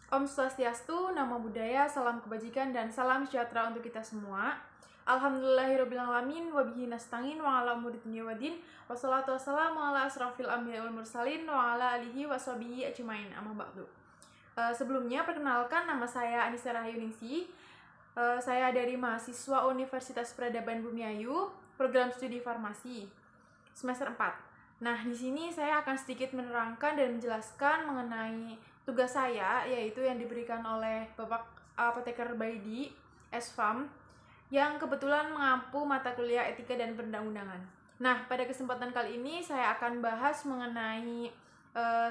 Om Swastiastu, Namo Buddhaya, salam kebajikan dan salam sejahtera untuk kita semua. Alhamdulillahirrabbilalamin, wabihi nasta'in, wa ala umuri dunya waddin, wassalatu wassalamu ala asrafil anbiya wal mursalin, wa ala alihi wa sahbihi ajmain, amma ba'du. Sebelumnya, perkenalkan, nama saya Anissa Rahyuningsi. Saya dari mahasiswa Universitas Peradaban Bumiayu, program studi farmasi, semester 4. Nah, di sini saya akan sedikit menerangkan dan menjelaskan mengenai tugas saya, yaitu yang diberikan oleh Bapak Apoteker Baidi, SFAM, yang kebetulan mengampu mata kuliah etika dan perundang-undangan. Nah, pada kesempatan kali ini saya akan bahas mengenai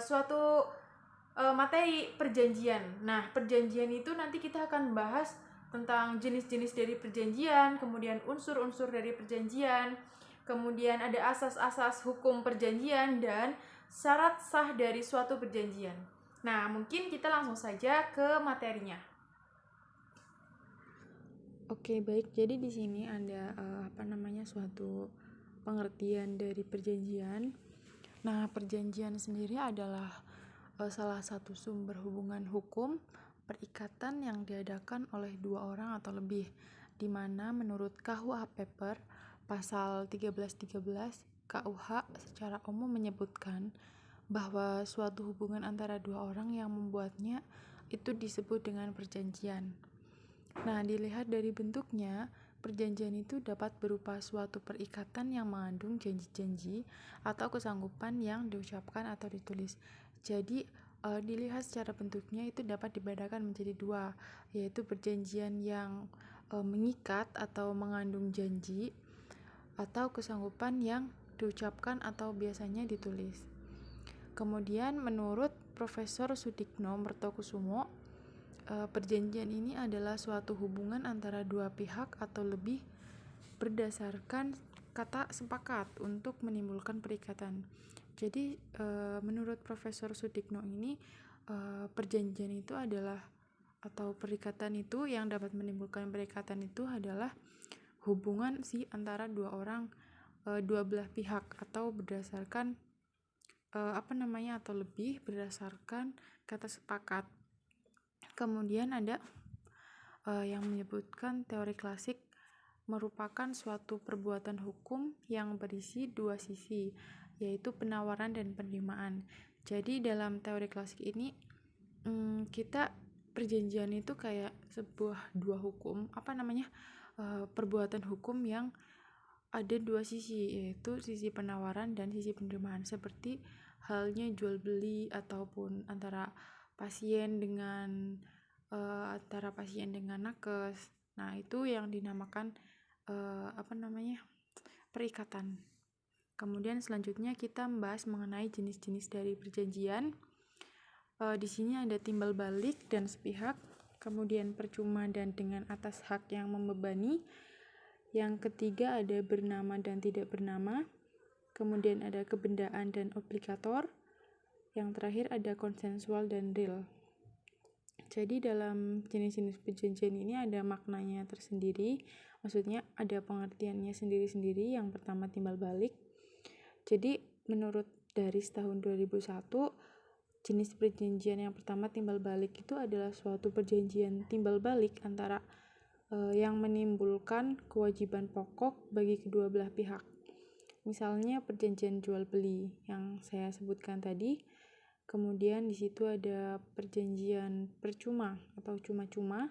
suatu materi perjanjian. Nah, perjanjian itu nanti kita akan bahas tentang jenis-jenis dari perjanjian, kemudian unsur-unsur dari perjanjian, kemudian ada asas-asas hukum perjanjian, dan syarat sah dari suatu perjanjian. Nah, mungkin kita langsung saja ke materinya. Oke, baik. Jadi di sini ada suatu pengertian dari perjanjian. Nah, perjanjian sendiri adalah salah satu sumber hubungan hukum perikatan yang diadakan oleh dua orang atau lebih, di mana menurut KUH Paper pasal 1313 KUH secara umum menyebutkan bahwa suatu hubungan antara dua orang yang membuatnya itu disebut dengan perjanjian. Nah, dilihat dari bentuknya, perjanjian itu dapat berupa suatu perikatan yang mengandung janji-janji atau kesanggupan yang diucapkan atau ditulis. Jadi, dilihat secara bentuknya itu dapat dibedakan menjadi dua, yaitu perjanjian yang mengikat atau mengandung janji, atau kesanggupan yang diucapkan atau biasanya ditulis. Kemudian menurut Profesor Sudikno Mertokusumo, perjanjian ini adalah suatu hubungan antara dua pihak atau lebih berdasarkan kata sepakat untuk menimbulkan perikatan. Jadi menurut Profesor Sudikno ini, perjanjian itu adalah atau perikatan itu yang dapat menimbulkan perikatan itu adalah hubungan antara dua orang, dua belah pihak, atau berdasarkan atau lebih berdasarkan kata sepakat. Kemudian ada yang menyebutkan teori klasik merupakan suatu perbuatan hukum yang berisi dua sisi, yaitu penawaran dan penerimaan. Jadi dalam teori klasik ini kita perjanjian itu kayak sebuah dua hukum, perbuatan hukum yang ada dua sisi, yaitu sisi penawaran dan sisi penerimaan, seperti halnya jual beli ataupun antara pasien dengan nakes. Nah, itu yang dinamakan perikatan. Kemudian selanjutnya kita membahas mengenai jenis-jenis dari perjanjian. Di sini ada timbal balik dan sepihak, kemudian percuma dan dengan atas hak yang membebani. Yang ketiga ada bernama dan tidak bernama. Kemudian ada kebendaan dan obligator. Yang terakhir ada konsensual dan real. Jadi dalam jenis-jenis perjanjian ini ada maknanya tersendiri, maksudnya ada pengertiannya sendiri-sendiri. Yang pertama timbal balik. Jadi menurut dari tahun 2001, jenis perjanjian yang pertama timbal balik itu adalah suatu perjanjian timbal balik antara yang menimbulkan kewajiban pokok bagi kedua belah pihak. Misalnya perjanjian jual beli yang saya sebutkan tadi. Kemudian di situ ada perjanjian percuma atau cuma-cuma.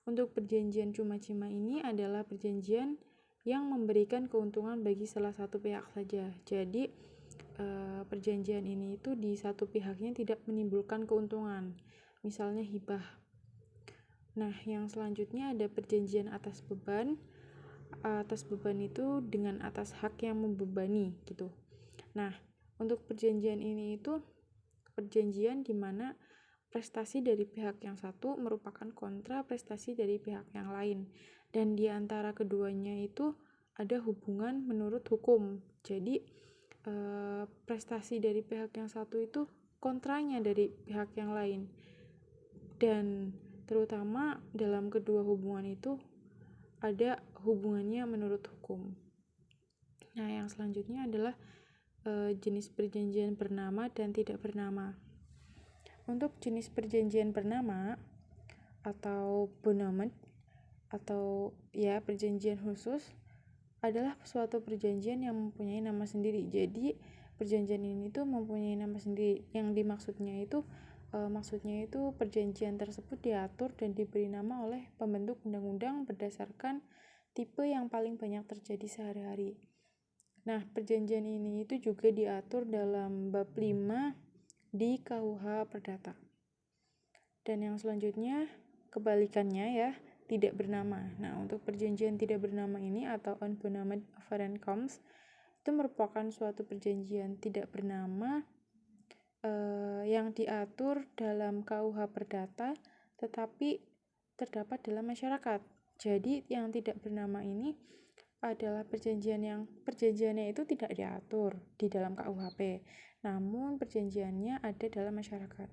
Untuk perjanjian cuma-cuma ini adalah perjanjian yang memberikan keuntungan bagi salah satu pihak saja. Jadi perjanjian ini itu di satu pihaknya tidak menimbulkan keuntungan. Misalnya hibah. Nah, yang selanjutnya ada perjanjian atas beban. Atas beban itu dengan atas hak yang membebani gitu. Nah, untuk perjanjian ini itu perjanjian di mana prestasi dari pihak yang satu merupakan kontra prestasi dari pihak yang lain, dan di antara keduanya itu ada hubungan menurut hukum. Jadi prestasi dari pihak yang satu itu kontranya dari pihak yang lain, dan terutama dalam kedua hubungan itu ada hubungannya menurut hukum. Nah, yang selanjutnya adalah jenis perjanjian bernama dan tidak bernama. Untuk jenis perjanjian bernama atau bonament atau ya perjanjian khusus adalah suatu perjanjian yang mempunyai nama sendiri. Jadi perjanjian ini tuh mempunyai nama sendiri. Yang maksudnya itu perjanjian tersebut diatur dan diberi nama oleh pembentuk undang-undang berdasarkan tipe yang paling banyak terjadi sehari-hari. Nah, perjanjian ini itu juga diatur dalam bab 5 di KUH Perdata. Dan yang selanjutnya kebalikannya ya, tidak bernama. Nah, untuk perjanjian tidak bernama ini atau unbound overeenkomst itu merupakan suatu perjanjian tidak bernama yang diatur dalam KUH Perdata tetapi terdapat dalam masyarakat. Jadi yang tidak bernama ini adalah perjanjiannya itu tidak diatur di dalam KUHP, namun perjanjiannya ada dalam masyarakat.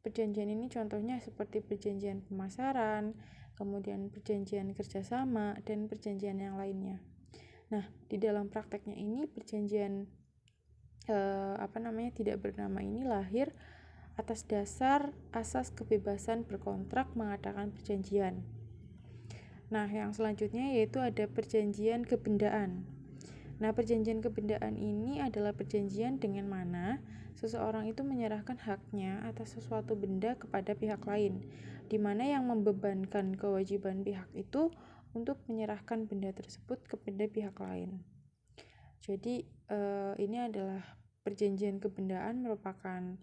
Perjanjian ini contohnya seperti perjanjian pemasaran, kemudian perjanjian kerjasama, dan perjanjian yang lainnya. Nah, di dalam prakteknya ini perjanjian tidak bernama ini lahir atas dasar asas kebebasan berkontrak mengadakan perjanjian. Nah, yang selanjutnya yaitu ada perjanjian kebendaan. Nah, perjanjian kebendaan ini adalah perjanjian dengan mana seseorang itu menyerahkan haknya atas sesuatu benda kepada pihak lain, di mana yang membebankan kewajiban pihak itu untuk menyerahkan benda tersebut kepada pihak lain. Jadi, ini adalah perjanjian kebendaan merupakan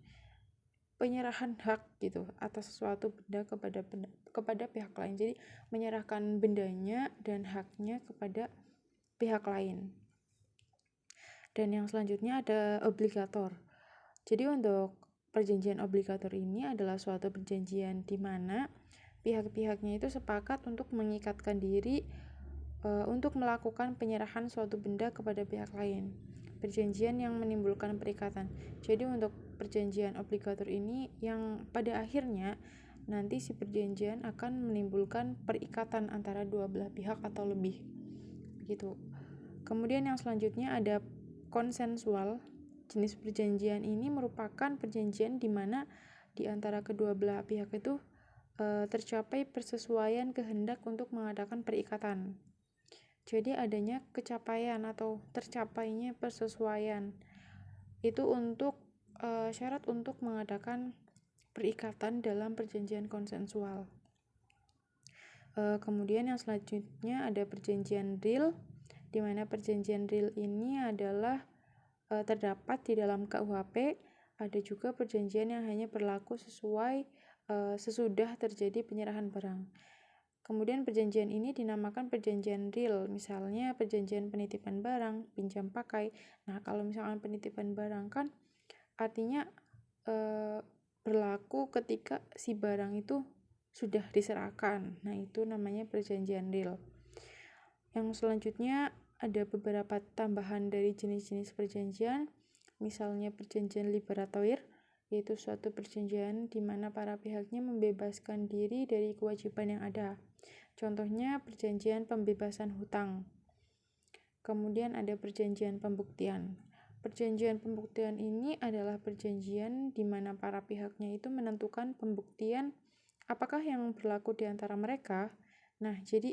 penyerahan hak gitu atas sesuatu benda kepada pihak lain. Jadi menyerahkan bendanya dan haknya kepada pihak lain. Dan yang selanjutnya ada obligator. Jadi untuk perjanjian obligator ini adalah suatu perjanjian di mana pihak-pihaknya itu sepakat untuk mengikatkan diri untuk melakukan penyerahan suatu benda kepada pihak lain. Perjanjian yang menimbulkan perikatan. Jadi untuk perjanjian obligator ini yang pada akhirnya nanti si perjanjian akan menimbulkan perikatan antara dua belah pihak atau lebih gitu. Kemudian yang selanjutnya ada konsensual. Jenis perjanjian ini merupakan perjanjian di mana di antara kedua belah pihak itu tercapai persesuaian kehendak untuk mengadakan perikatan. Jadi adanya kecapaian atau tercapainya persesuaian itu untuk syarat untuk mengadakan perikatan dalam perjanjian konsensual. Kemudian yang selanjutnya ada perjanjian real, di mana perjanjian real ini adalah terdapat di dalam KUHP. Ada juga perjanjian yang hanya berlaku sesudah terjadi penyerahan barang. Kemudian perjanjian ini dinamakan perjanjian real, misalnya perjanjian penitipan barang, pinjam pakai. Nah, kalau misalkan penitipan barang kan artinya berlaku ketika si barang itu sudah diserahkan. Nah, itu namanya perjanjian real. Yang selanjutnya ada beberapa tambahan dari jenis-jenis perjanjian, misalnya perjanjian liberatoire, yaitu suatu perjanjian di mana para pihaknya membebaskan diri dari kewajiban yang ada. Contohnya perjanjian pembebasan hutang. Kemudian ada perjanjian pembuktian. Perjanjian pembuktian ini adalah perjanjian di mana para pihaknya itu menentukan pembuktian apakah yang berlaku di antara mereka. Nah, jadi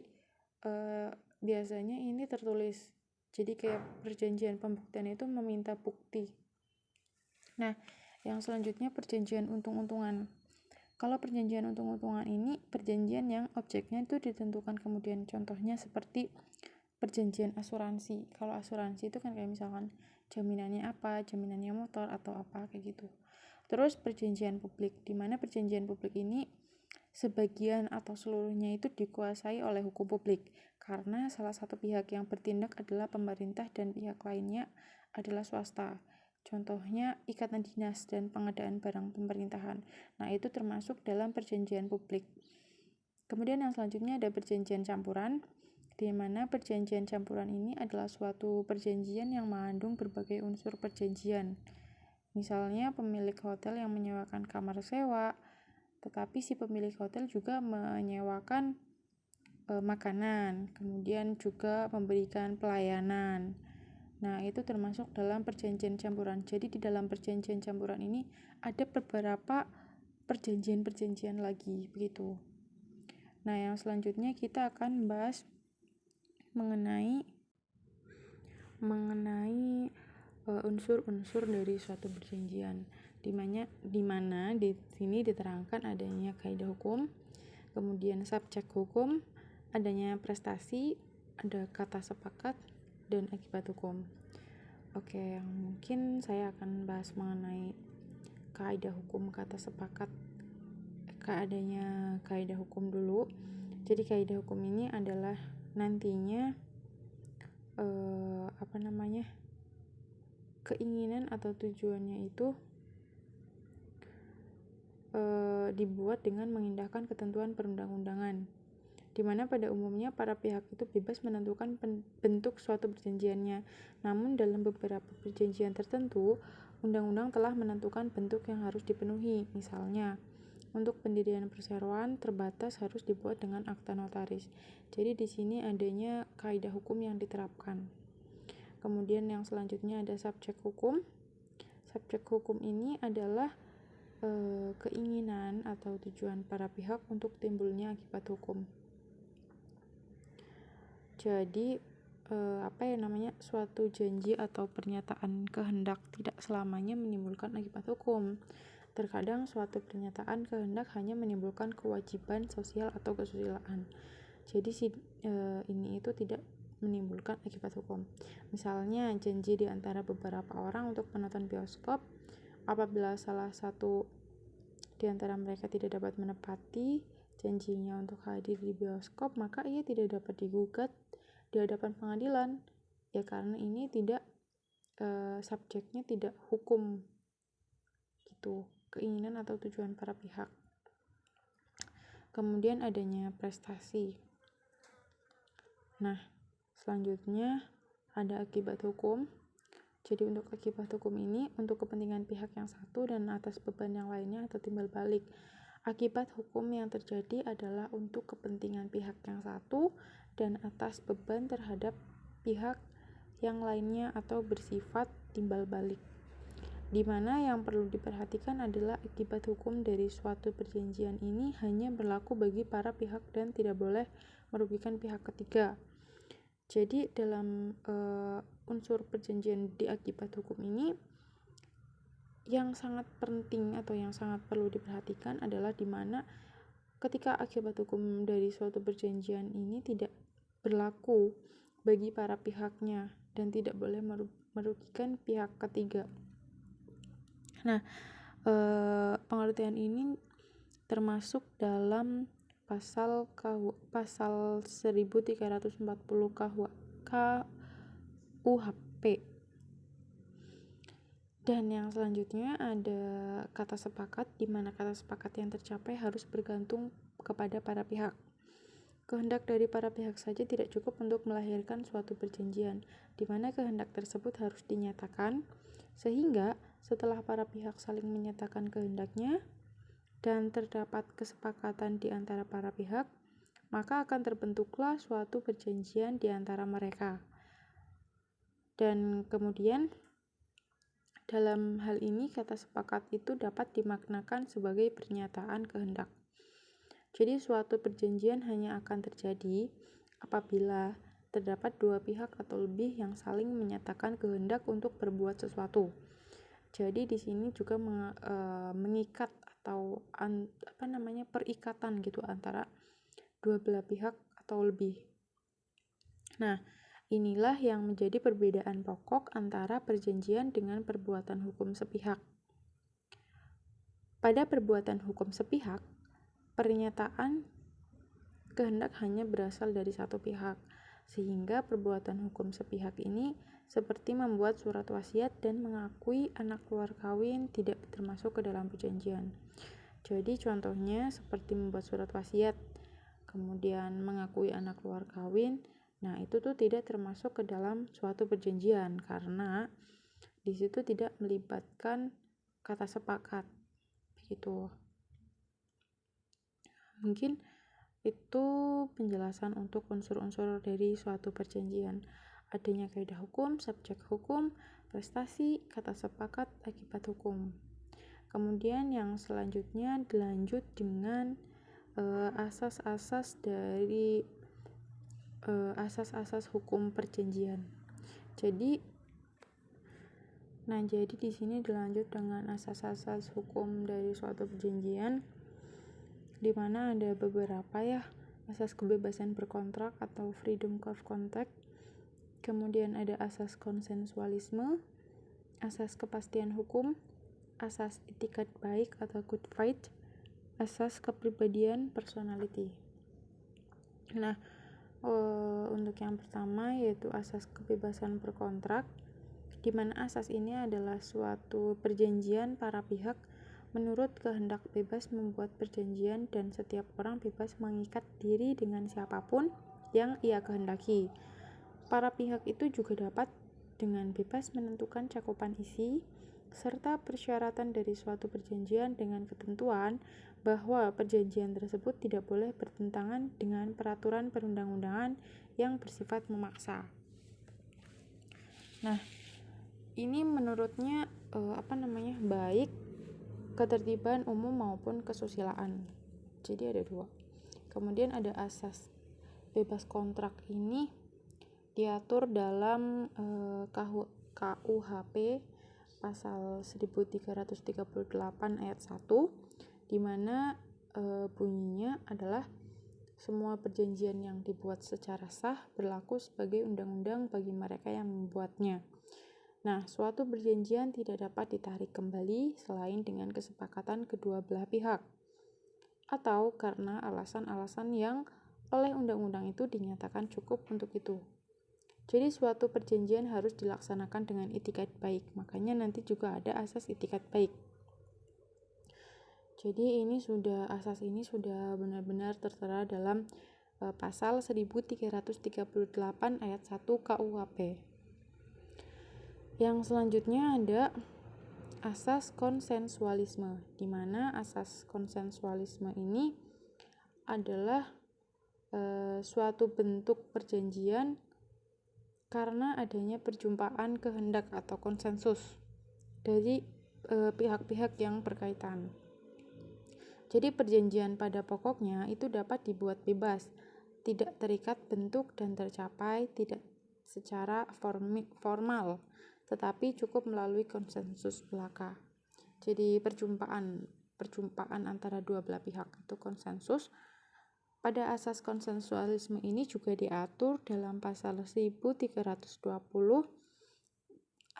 biasanya ini tertulis. Jadi kayak perjanjian pembuktian itu meminta bukti. Nah, yang selanjutnya perjanjian untung-untungan. Kalau perjanjian untung-untungan ini perjanjian yang objeknya itu ditentukan kemudian, contohnya seperti perjanjian asuransi. Kalau asuransi itu kan kayak misalkan jaminannya apa, jaminannya motor atau apa kayak gitu. Terus perjanjian publik, di mana perjanjian publik ini sebagian atau seluruhnya itu dikuasai oleh hukum publik karena salah satu pihak yang bertindak adalah pemerintah dan pihak lainnya adalah swasta. Contohnya ikatan dinas dan pengadaan barang pemerintahan. Nah, itu termasuk dalam perjanjian publik. Kemudian yang selanjutnya ada perjanjian campuran, di mana perjanjian campuran ini adalah suatu perjanjian yang mengandung berbagai unsur perjanjian. Misalnya pemilik hotel yang menyewakan kamar sewa, tetapi si pemilik hotel juga menyewakan makanan, kemudian juga memberikan pelayanan. Nah, itu termasuk dalam perjanjian campuran. Jadi di dalam perjanjian campuran ini ada beberapa perjanjian-perjanjian lagi begitu. Nah, yang selanjutnya kita akan bahas mengenai unsur-unsur dari suatu perjanjian, di mana di sini diterangkan adanya kaidah hukum, kemudian subjek hukum, adanya prestasi, ada kata sepakat, dan akibat hukum. Oke, mungkin saya akan bahas mengenai kaidah hukum, kata sepakat, adanya kaidah hukum dulu. Jadi kaidah hukum ini adalah nantinya keinginan atau tujuannya itu dibuat dengan mengindahkan ketentuan perundang-undangan, di mana pada umumnya para pihak itu bebas menentukan bentuk suatu perjanjiannya. Namun dalam beberapa perjanjian tertentu, undang-undang telah menentukan bentuk yang harus dipenuhi. Misalnya, untuk pendirian perseroan terbatas harus dibuat dengan akta notaris. Jadi di sini adanya kaidah hukum yang diterapkan. Kemudian yang selanjutnya ada subjek hukum. Subjek hukum ini adalah keinginan atau tujuan para pihak untuk timbulnya akibat hukum. Jadi suatu janji atau pernyataan kehendak tidak selamanya menimbulkan akibat hukum. Terkadang suatu pernyataan kehendak hanya menimbulkan kewajiban sosial atau kesusilaan. Jadi ini itu tidak menimbulkan akibat hukum. Misalnya janji di antara beberapa orang untuk menonton bioskop, apabila salah satu di antara mereka tidak dapat menepati janjinya untuk hadir di bioskop, maka ia tidak dapat digugat di hadapan pengadilan, ya karena ini tidak subjeknya tidak hukum gitu, keinginan atau tujuan para pihak. Kemudian adanya prestasi. Nah, selanjutnya ada akibat hukum. Jadi untuk akibat hukum ini untuk kepentingan pihak yang satu dan atas beban yang lainnya atau timbal balik. Akibat hukum yang terjadi adalah untuk kepentingan pihak yang satu dan atas beban terhadap pihak yang lainnya atau bersifat timbal balik. Di mana yang perlu diperhatikan adalah akibat hukum dari suatu perjanjian ini hanya berlaku bagi para pihak dan tidak boleh merugikan pihak ketiga. Jadi dalam unsur perjanjian di akibat hukum ini yang sangat penting atau yang sangat perlu diperhatikan adalah di mana ketika akibat hukum dari suatu perjanjian ini tidak berlaku bagi para pihaknya dan tidak boleh merugikan pihak ketiga. Nah, pengertian ini termasuk dalam pasal 1340 KUHP. Dan yang selanjutnya ada kata sepakat, di mana kata sepakat yang tercapai harus bergantung kepada para pihak. Kehendak dari para pihak saja tidak cukup untuk melahirkan suatu perjanjian, di mana kehendak tersebut harus dinyatakan, sehingga setelah para pihak saling menyatakan kehendaknya dan terdapat kesepakatan di antara para pihak, maka akan terbentuklah suatu perjanjian di antara mereka. Dan kemudian dalam hal ini kata sepakat itu dapat dimaknakan sebagai pernyataan kehendak. Jadi suatu perjanjian hanya akan terjadi apabila terdapat dua pihak atau lebih yang saling menyatakan kehendak untuk berbuat sesuatu. Jadi di sini juga mengikat atau perikatan gitu antara dua belah pihak atau lebih. Nah, inilah yang menjadi perbedaan pokok antara perjanjian dengan perbuatan hukum sepihak. Pada perbuatan hukum sepihak, pernyataan kehendak hanya berasal dari satu pihak, sehingga perbuatan hukum sepihak ini seperti membuat surat wasiat dan mengakui anak luar kawin tidak termasuk ke dalam perjanjian. Jadi contohnya seperti membuat surat wasiat, kemudian mengakui anak luar kawin, nah itu tuh tidak termasuk ke dalam suatu perjanjian karena di situ tidak melibatkan kata sepakat begitu. Mungkin itu penjelasan untuk unsur-unsur dari suatu perjanjian. Adanya kaidah hukum, subjek hukum, prestasi, kata sepakat, akibat hukum. Kemudian yang selanjutnya dilanjut dengan asas-asas dari asas-asas hukum perjanjian. Jadi di sini dilanjut dengan asas-asas hukum dari suatu perjanjian, di mana ada beberapa ya, asas kebebasan berkontrak atau freedom of contract. Kemudian ada asas konsensualisme, asas kepastian hukum, asas itikat baik atau good faith, asas kepribadian personality. Nah, untuk yang pertama yaitu asas kebebasan berkontrak, di mana asas ini adalah suatu perjanjian para pihak menurut kehendak bebas membuat perjanjian dan setiap orang bebas mengikat diri dengan siapapun yang ia kehendaki. Para pihak itu juga dapat dengan bebas menentukan cakupan isi serta persyaratan dari suatu perjanjian dengan ketentuan bahwa perjanjian tersebut tidak boleh bertentangan dengan peraturan perundang-undangan yang bersifat memaksa. Nah, ini menurutnya baik ketertiban umum maupun kesusilaan. Jadi ada dua. Kemudian ada asas bebas kontrak, ini diatur dalam KUHP pasal 1338 ayat 1, di mana bunyinya adalah semua perjanjian yang dibuat secara sah berlaku sebagai undang-undang bagi mereka yang membuatnya. Nah, suatu perjanjian tidak dapat ditarik kembali selain dengan kesepakatan kedua belah pihak, atau karena alasan-alasan yang oleh undang-undang itu dinyatakan cukup untuk itu. Jadi suatu perjanjian harus dilaksanakan dengan itikat baik, makanya nanti juga ada asas itikat baik. Jadi asas ini sudah benar-benar tertera dalam pasal 1338 ayat 1 KUHP. Yang selanjutnya ada asas konsensualisme, di mana asas konsensualisme ini adalah suatu bentuk perjanjian karena adanya perjumpaan kehendak atau konsensus dari pihak-pihak yang berkaitan. Jadi perjanjian pada pokoknya itu dapat dibuat bebas, tidak terikat bentuk dan tercapai tidak secara formal, tetapi cukup melalui konsensus belaka. Jadi perjumpaan antara dua belah pihak itu konsensus. Pada asas konsensualisme ini juga diatur dalam pasal 1320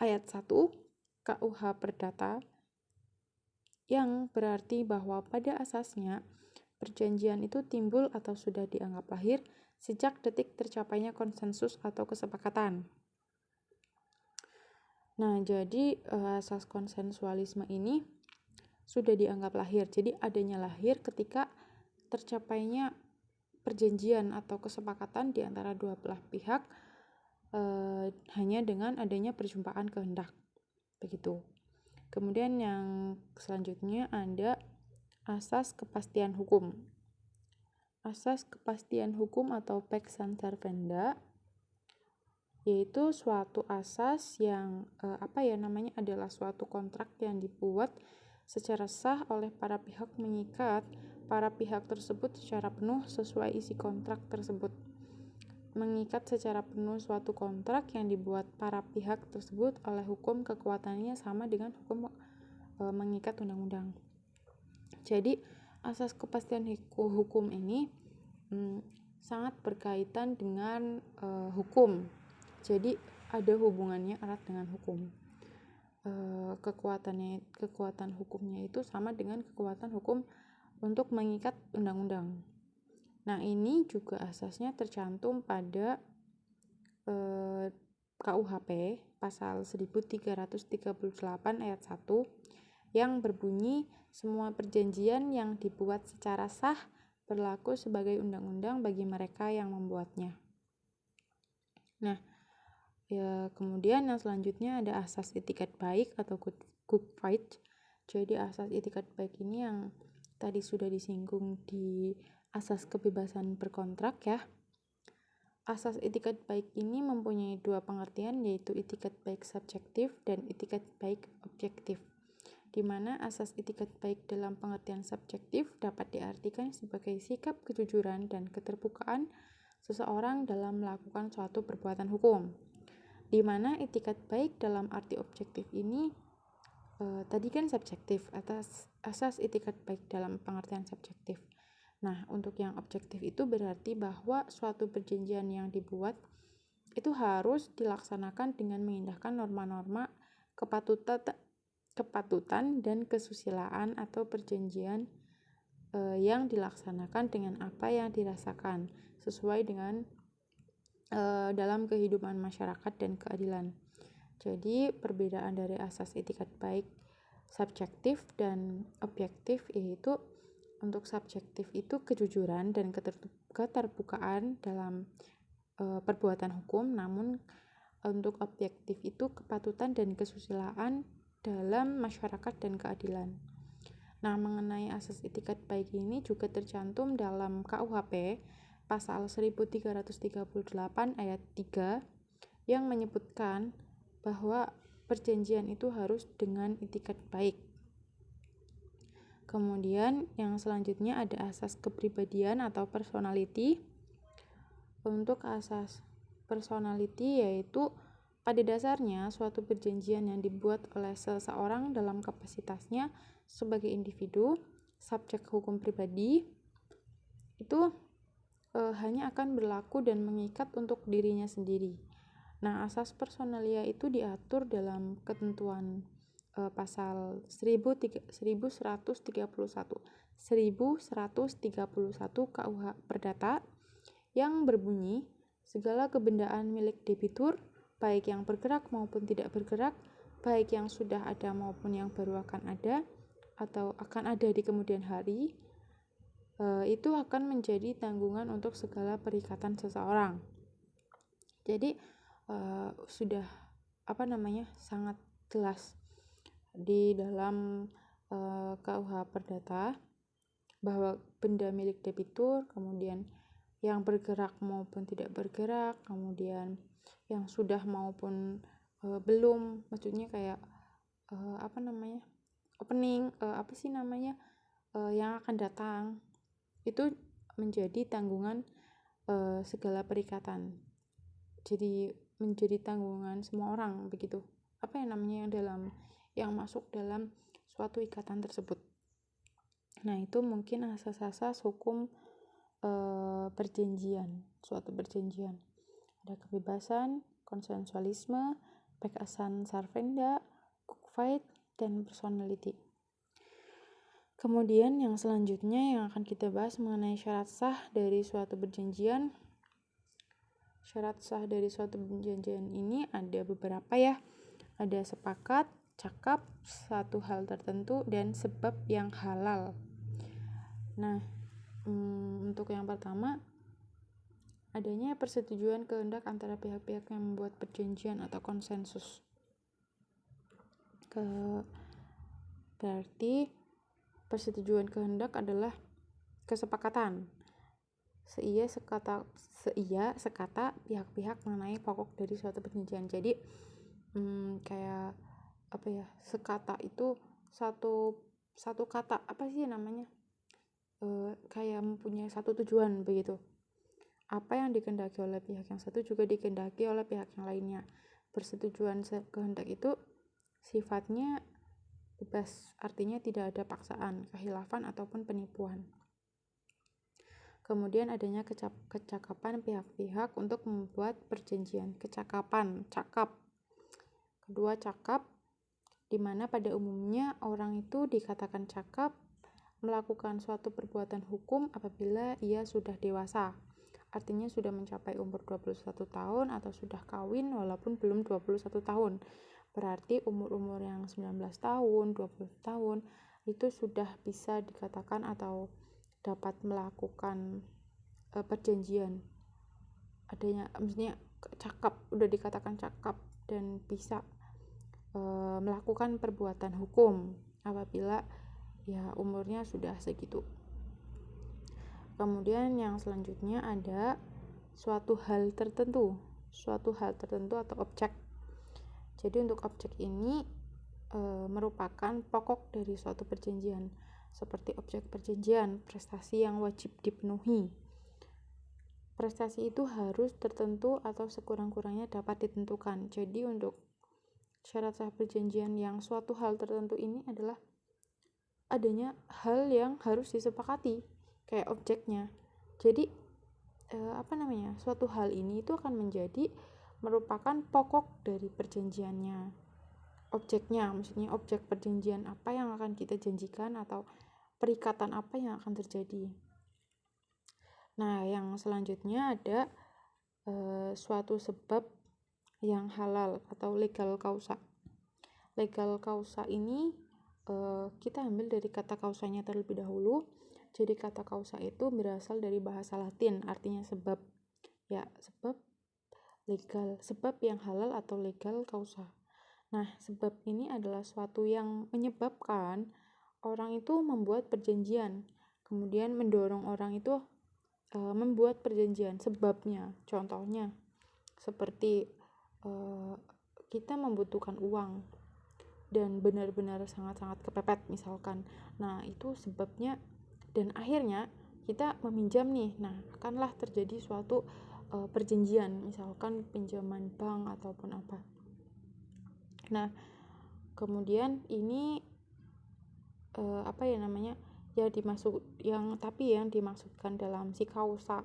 ayat 1 KUH Perdata, yang berarti bahwa pada asasnya perjanjian itu timbul atau sudah dianggap lahir sejak detik tercapainya konsensus atau kesepakatan. Nah, jadi asas konsensualisme ini sudah dianggap lahir. Jadi adanya lahir ketika tercapainya perjanjian atau kesepakatan di antara dua belah pihak hanya dengan adanya perjumpaan kehendak. Begitu. Kemudian yang selanjutnya ada asas kepastian hukum. Asas kepastian hukum atau pax servanda yaitu suatu asas yang adalah suatu kontrak yang dibuat secara sah oleh para pihak mengikat para pihak tersebut secara penuh sesuai isi kontrak tersebut. Mengikat secara penuh suatu kontrak yang dibuat para pihak tersebut oleh hukum kekuatannya sama dengan hukum mengikat undang-undang. Jadi asas kepastian hukum ini sangat berkaitan dengan hukum. Jadi ada hubungannya erat dengan hukum. Kekuatan hukumnya itu sama dengan kekuatan hukum untuk mengikat undang-undang. Nah, ini juga asasnya tercantum pada KUHP pasal 1338 ayat 1 yang berbunyi semua perjanjian yang dibuat secara sah berlaku sebagai undang-undang bagi mereka yang membuatnya. Nah, kemudian yang selanjutnya ada asas itikat baik atau good faith. Jadi asas itikat baik ini yang tadi sudah disinggung di asas kebebasan berkontrak ya. Asas itikat baik ini mempunyai dua pengertian, yaitu itikat baik subjektif dan itikat baik objektif. di mana asas itikat baik dalam pengertian subjektif dapat diartikan sebagai sikap kejujuran dan keterbukaan seseorang dalam melakukan suatu perbuatan hukum. Di mana itikat baik dalam arti objektif ini tadi kan subjektif, atas asas itikat baik dalam pengertian subjektif. Nah, untuk yang objektif itu berarti bahwa suatu perjanjian yang dibuat itu harus dilaksanakan dengan mengindahkan norma-norma kepatutan dan kesusilaan atau perjanjian yang dilaksanakan dengan apa yang dirasakan sesuai dengan dalam kehidupan masyarakat dan keadilan. Jadi perbedaan dari asas itikat baik subjektif dan objektif yaitu untuk subjektif itu kejujuran dan keterbukaan dalam perbuatan hukum, namun untuk objektif itu kepatutan dan kesusilaan dalam masyarakat dan keadilan. Nah, mengenai asas itikat baik ini juga tercantum dalam KUHP pasal 1338 ayat 3 yang menyebutkan bahwa perjanjian itu harus dengan itikat baik. Kemudian yang selanjutnya ada asas kepribadian atau personality. Untuk asas personality yaitu pada dasarnya suatu perjanjian yang dibuat oleh seseorang dalam kapasitasnya sebagai individu, subjek hukum pribadi, itu hanya akan berlaku dan mengikat untuk dirinya sendiri. Nah, asas personalia itu diatur dalam ketentuan pasal 1131 KUH Perdata yang berbunyi, segala kebendaan milik debitur, baik yang bergerak maupun tidak bergerak, baik yang sudah ada maupun yang baru akan ada atau akan ada di kemudian hari, itu akan menjadi tanggungan untuk segala perikatan seseorang. Jadi sudah sangat jelas di dalam KUH Perdata bahwa benda milik debitur, kemudian yang bergerak maupun tidak bergerak, kemudian yang sudah maupun belum, maksudnya kayak opening, yang akan datang, itu menjadi tanggungan segala perikatan. Jadi menjadi tanggungan semua orang begitu. Yang masuk dalam suatu ikatan tersebut. Nah, itu mungkin asas-asas hukum suatu perjanjian. Ada kebebasan, konsensualisme, bekasan sarvenda, cookfight, dan personality. Kemudian yang selanjutnya yang akan kita bahas mengenai syarat sah dari suatu perjanjian. Syarat sah dari suatu perjanjian ini ada beberapa ya. Ada sepakat, cakap, satu hal tertentu, dan sebab yang halal. Nah, untuk yang pertama, adanya persetujuan kehendak antara pihak-pihak yang membuat perjanjian atau konsensus. Berarti persetujuan kehendak adalah kesepakatan seia sekata pihak-pihak mengenai pokok dari suatu perjanjian. Jadi sekata itu satu kata kayak mempunyai satu tujuan begitu. Apa yang dikehendaki oleh pihak yang satu juga dikehendaki oleh pihak yang lainnya. Persetujuan kehendak itu sifatnya bebas, artinya tidak ada paksaan, khilafan ataupun penipuan. Kemudian adanya kecakapan pihak-pihak untuk membuat perjanjian. Cakap. Kedua, cakap, di mana pada umumnya orang itu dikatakan cakap melakukan suatu perbuatan hukum apabila ia sudah dewasa. Artinya sudah mencapai umur 21 tahun atau sudah kawin walaupun belum 21 tahun. Berarti umur-umur yang 19 tahun, 20 tahun itu sudah bisa dikatakan atau dapat melakukan perjanjian. Maksudnya cakap, udah dikatakan cakap dan bisa melakukan perbuatan hukum apabila ya umurnya sudah segitu. Kemudian yang selanjutnya ada suatu hal tertentu atau objek. Jadi untuk objek ini merupakan pokok dari suatu perjanjian, seperti objek perjanjian, prestasi yang wajib dipenuhi. Prestasi itu harus tertentu atau sekurang-kurangnya dapat ditentukan. Jadi untuk syarat sah perjanjian yang suatu hal tertentu ini adalah adanya hal yang harus disepakati, kayak objeknya. Jadi suatu hal ini itu akan menjadi merupakan pokok dari perjanjiannya. Objeknya, maksudnya objek perjanjian apa yang akan kita janjikan atau perikatan apa yang akan terjadi. Nah, yang selanjutnya ada suatu sebab yang halal atau legal causa. Legal causa ini kita ambil dari kata kausanya terlebih dahulu. Jadi kata causa itu berasal dari bahasa Latin, artinya sebab. Ya, sebab legal, sebab yang halal atau legal causa. Nah, sebab ini adalah suatu yang menyebabkan orang itu membuat perjanjian, kemudian mendorong orang itu membuat perjanjian. Sebabnya, contohnya seperti kita membutuhkan uang dan benar-benar sangat-sangat kepepet misalkan. Nah, itu sebabnya, dan akhirnya kita meminjam nih. Nah, akanlah terjadi suatu perjanjian, misalkan pinjaman bank ataupun apa. Nah, kemudian ini yang dimaksudkan dalam si kausa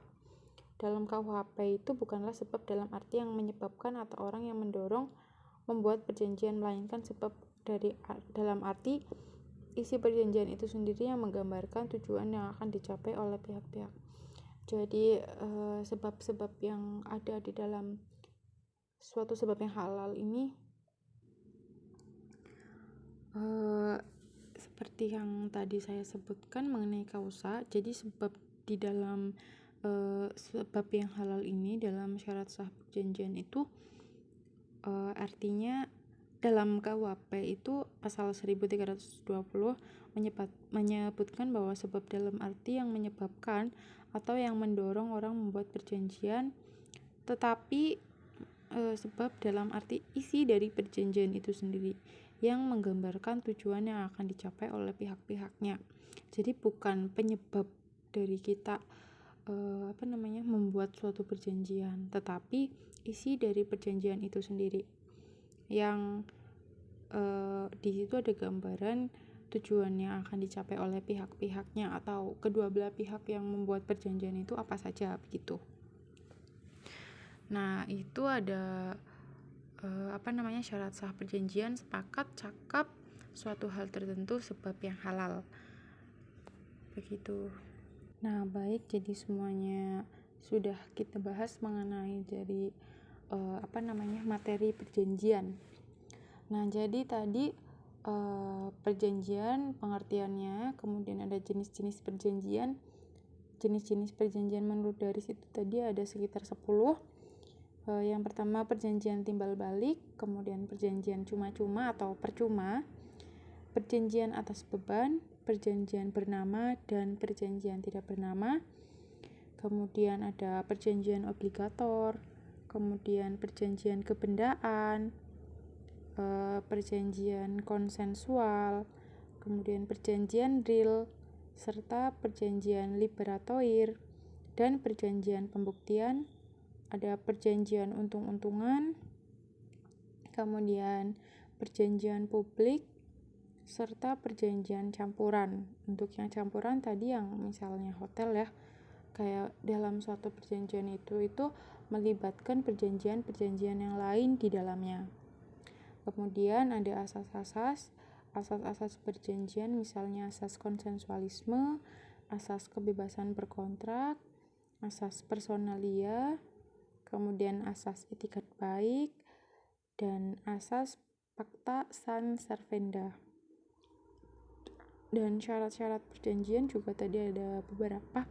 dalam KUHP itu bukanlah sebab dalam arti yang menyebabkan atau orang yang mendorong membuat perjanjian, melainkan sebab dalam arti isi perjanjian itu sendiri yang menggambarkan tujuan yang akan dicapai oleh pihak-pihak. Jadi sebab-sebab yang ada di dalam suatu sebab yang halal ini seperti yang tadi saya sebutkan mengenai kausa. Jadi sebab di dalam sebab yang halal ini dalam syarat sah perjanjian itu artinya dalam KUHP itu pasal 1320 menyebutkan bahwa sebab dalam arti yang menyebabkan atau yang mendorong orang membuat perjanjian, tetapi sebab dalam arti isi dari perjanjian itu sendiri yang menggambarkan tujuan yang akan dicapai oleh pihak-pihaknya. Jadi bukan penyebab dari kita membuat suatu perjanjian, tetapi isi dari perjanjian itu sendiri yang di situ ada gambaran tujuan yang akan dicapai oleh pihak-pihaknya atau kedua belah pihak yang membuat perjanjian itu apa saja begitu. Nah, itu ada syarat sah perjanjian, sepakat, cakap, suatu hal tertentu, sebab yang halal. Begitu. Nah, baik, jadi semuanya sudah kita bahas mengenai dari materi perjanjian. Nah, jadi tadi perjanjian pengertiannya, kemudian ada jenis-jenis perjanjian. Jenis-jenis perjanjian menurut dari situ tadi ada sekitar 10. Yang pertama perjanjian timbal balik, kemudian perjanjian cuma-cuma atau percuma, perjanjian atas beban, perjanjian bernama, dan perjanjian tidak bernama. Kemudian ada perjanjian obligator, kemudian perjanjian kebendaan, perjanjian konsensual, kemudian perjanjian real, serta perjanjian liberatoir, dan perjanjian pembuktian. Ada perjanjian untung-untungan, kemudian perjanjian publik, serta perjanjian campuran. Untuk yang campuran tadi yang misalnya hotel ya, kayak dalam suatu perjanjian itu melibatkan perjanjian-perjanjian yang lain di dalamnya. Kemudian ada asas-asas perjanjian, misalnya asas konsensualisme, asas kebebasan berkontrak, asas personalia, kemudian asas etikat baik, dan asas pacta sunt servanda. Dan syarat-syarat perjanjian juga tadi ada beberapa.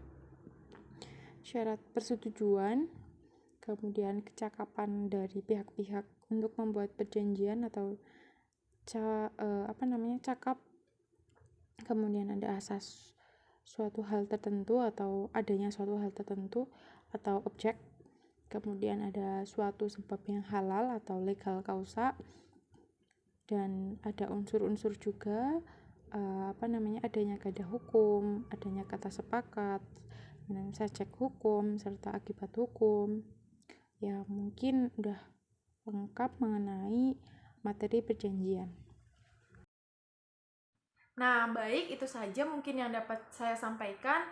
Syarat persetujuan, kemudian kecakapan dari pihak-pihak untuk membuat perjanjian atau cakap. Kemudian ada asas suatu hal tertentu atau adanya suatu hal tertentu atau objek. Kemudian ada suatu sebab yang halal atau legal causa, dan ada unsur-unsur juga adanya kaidah hukum, adanya kata sepakat, sajak hukum serta akibat hukum. Ya, mungkin udah lengkap mengenai materi perjanjian. Nah, baik, itu saja mungkin yang dapat saya sampaikan.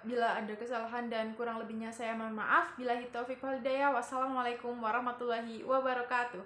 Bila ada kesalahan dan kurang lebihnya saya mohon maaf. Billahi taufiq wal hidayah. Wassalamualaikum warahmatullahi wabarakatuh.